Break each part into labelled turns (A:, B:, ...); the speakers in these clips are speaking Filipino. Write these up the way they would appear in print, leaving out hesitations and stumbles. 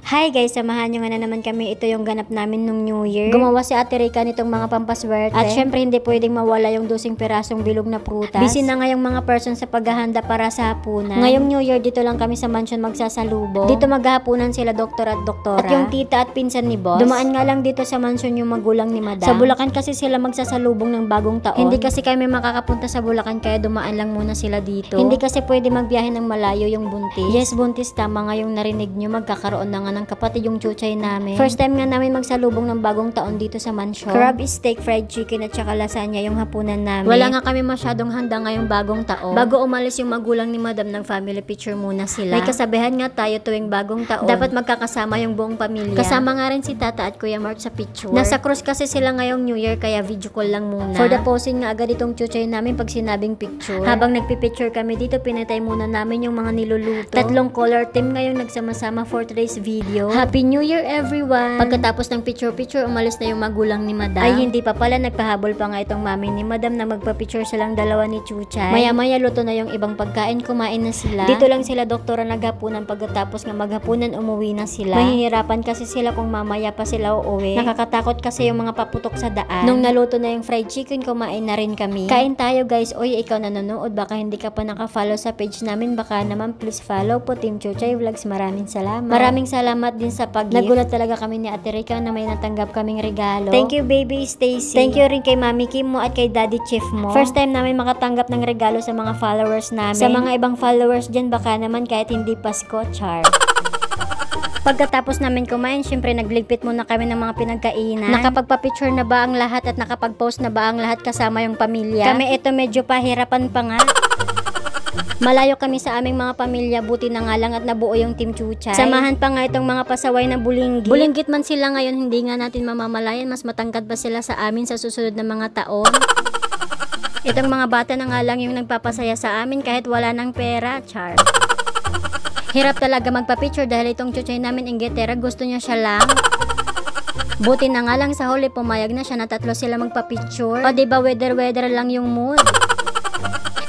A: Hi guys, samahan nyo nga na naman kami. Ito yung ganap namin nung New Year. Gumawa si Ate Rica nitong mga pampaswerte. At syempre hindi pwedeng mawala yung 12 pirasong bilog na prutas. Busy na nga yung mga person sa paghahanda para sa hapunan. Ngayong New Year dito lang kami sa mansion magsasalubong. Dito maghahapunan sila doktor at doktora. At yung tita at pinsan ni boss. Dumaan nga lang dito sa mansion yung magulang ni madam. Sa Bulacan kasi sila magsasalubong ng bagong taon. Hindi kasi kami makakapunta sa Bulacan kaya dumaan lang muna sila dito. Hindi kasi pwede magbiyahe ng malayo yung buntis. Yes, buntis, tama nga yung narinig nyo. Magkakaroon na nga ng kapatid yung chuchay namin. First time nga namin magsalubong ng bagong taon dito sa mansion. Crab steak, fried chicken at saka lasagna yung hapunan namin. Wala nga kami masyadong handa ngayong bagong taon. Bago umalis yung magulang ni madam ng family picture muna sila. May kasabihan nga tayo tuwing bagong taon. Dapat magkakasama yung buong pamilya. Kasama nga rin si tata at kuya Mark sa picture. Nasa cruise kasi sila ngayong New Year kaya video call lang muna. For the posing nga agad itong chuchay namin pag sinabing picture. Habang nagpipicture kami dito, pinatay muna namin yung mga niluluto. Tatlong color team ngayong nagsama-sama for today's video. Happy New Year everyone! Pagkatapos ng picture-picture, umalis na yung magulang ni madam. Ay hindi pa pala, nagpahabol pa nga itong mami ni madam na magpa-picture silang dalawa ni Chuchay. Maya-maya luto na yung ibang pagkain, kumain na sila. Dito lang sila doktora naghapunan, pagkatapos nga maghapunan umuwi na sila. Mahihirapan kasi sila kung mamaya pa sila uuwi. Nakakatakot kasi yung mga paputok sa daan. Nung naluto na yung fried chicken, kumain na rin kami. Kain tayo guys. Oy, ikaw nanonood, baka hindi ka pa naka-follow sa page namin, baka naman please follow po Team Chuchay Vlogs. Maraming salamat. Maraming salamat din sa pag-gift. Nagulat talaga kami ni Ate Rica na may natanggap kaming regalo. Thank you baby Stacy. Thank you rin kay Mami Kim mo at kay Daddy Chief mo. First time namin makatanggap ng regalo sa mga followers namin. Sa mga ibang followers dyan, baka naman kahit hindi Pasko, char. Pagkatapos namin kumain, syempre nagligpit muna kami ng mga pinagkainan. Nakapagpa-picture na ba ang lahat at nakapag-post na ba ang lahat kasama yung pamilya? Kami ito medyo pahirapan pa nga. Malayo kami sa aming mga pamilya, buti na nga lang at nabuo yung Team Chuchay. Samahan pa nga itong mga pasaway na bulinggit. Bulinggit man sila ngayon, hindi nga natin mamamalayan, mas matangkad pa sila sa amin sa susunod na mga taon. Itong mga bata na nga lang yung nagpapasaya sa amin kahit wala ng pera, char. Hirap talaga magpa-picture dahil itong Chuchay namin inggitera, gusto niya siya lang. Buti na nga lang sa huli pumayag na siya na tatlo sila magpa-picture. O diba weather lang yung mood.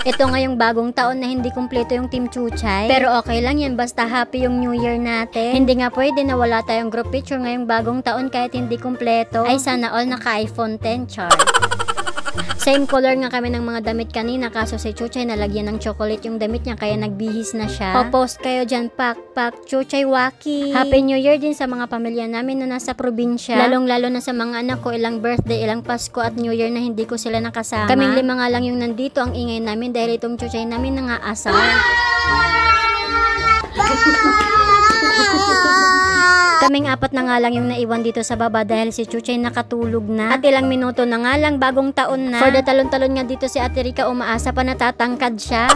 A: Ito ngayong bagong taon na hindi kumpleto yung Team Chuchay. Pero okay lang yan, basta happy yung New Year natin. Hindi nga pwede na wala tayong group picture ngayong bagong taon kahit hindi kumpleto. Ay sana all naka iPhone 10, char. Same color nga kami ng mga damit kanina, kaso si Chuchay nalagyan ng chocolate yung damit niya kaya nagbihis na siya. Post kayo dyan, pak, Chuchay Waki. Happy New Year din sa mga pamilya namin na nasa probinsya. Lalong-lalo na sa mga anak ko, ilang birthday, ilang Pasko at New Year na hindi ko sila nakasama. Kaming 5 nga lang yung nandito, ang ingay namin dahil itong Chuchay namin nangaasar. Kaming 4 na nga lang yung naiwan dito sa baba dahil si Chuchay nakatulog na. At ilang minuto na nga lang bagong taon na. For the talon-talon nga dito si Ate Rica, umaasa pa natatangkad siya.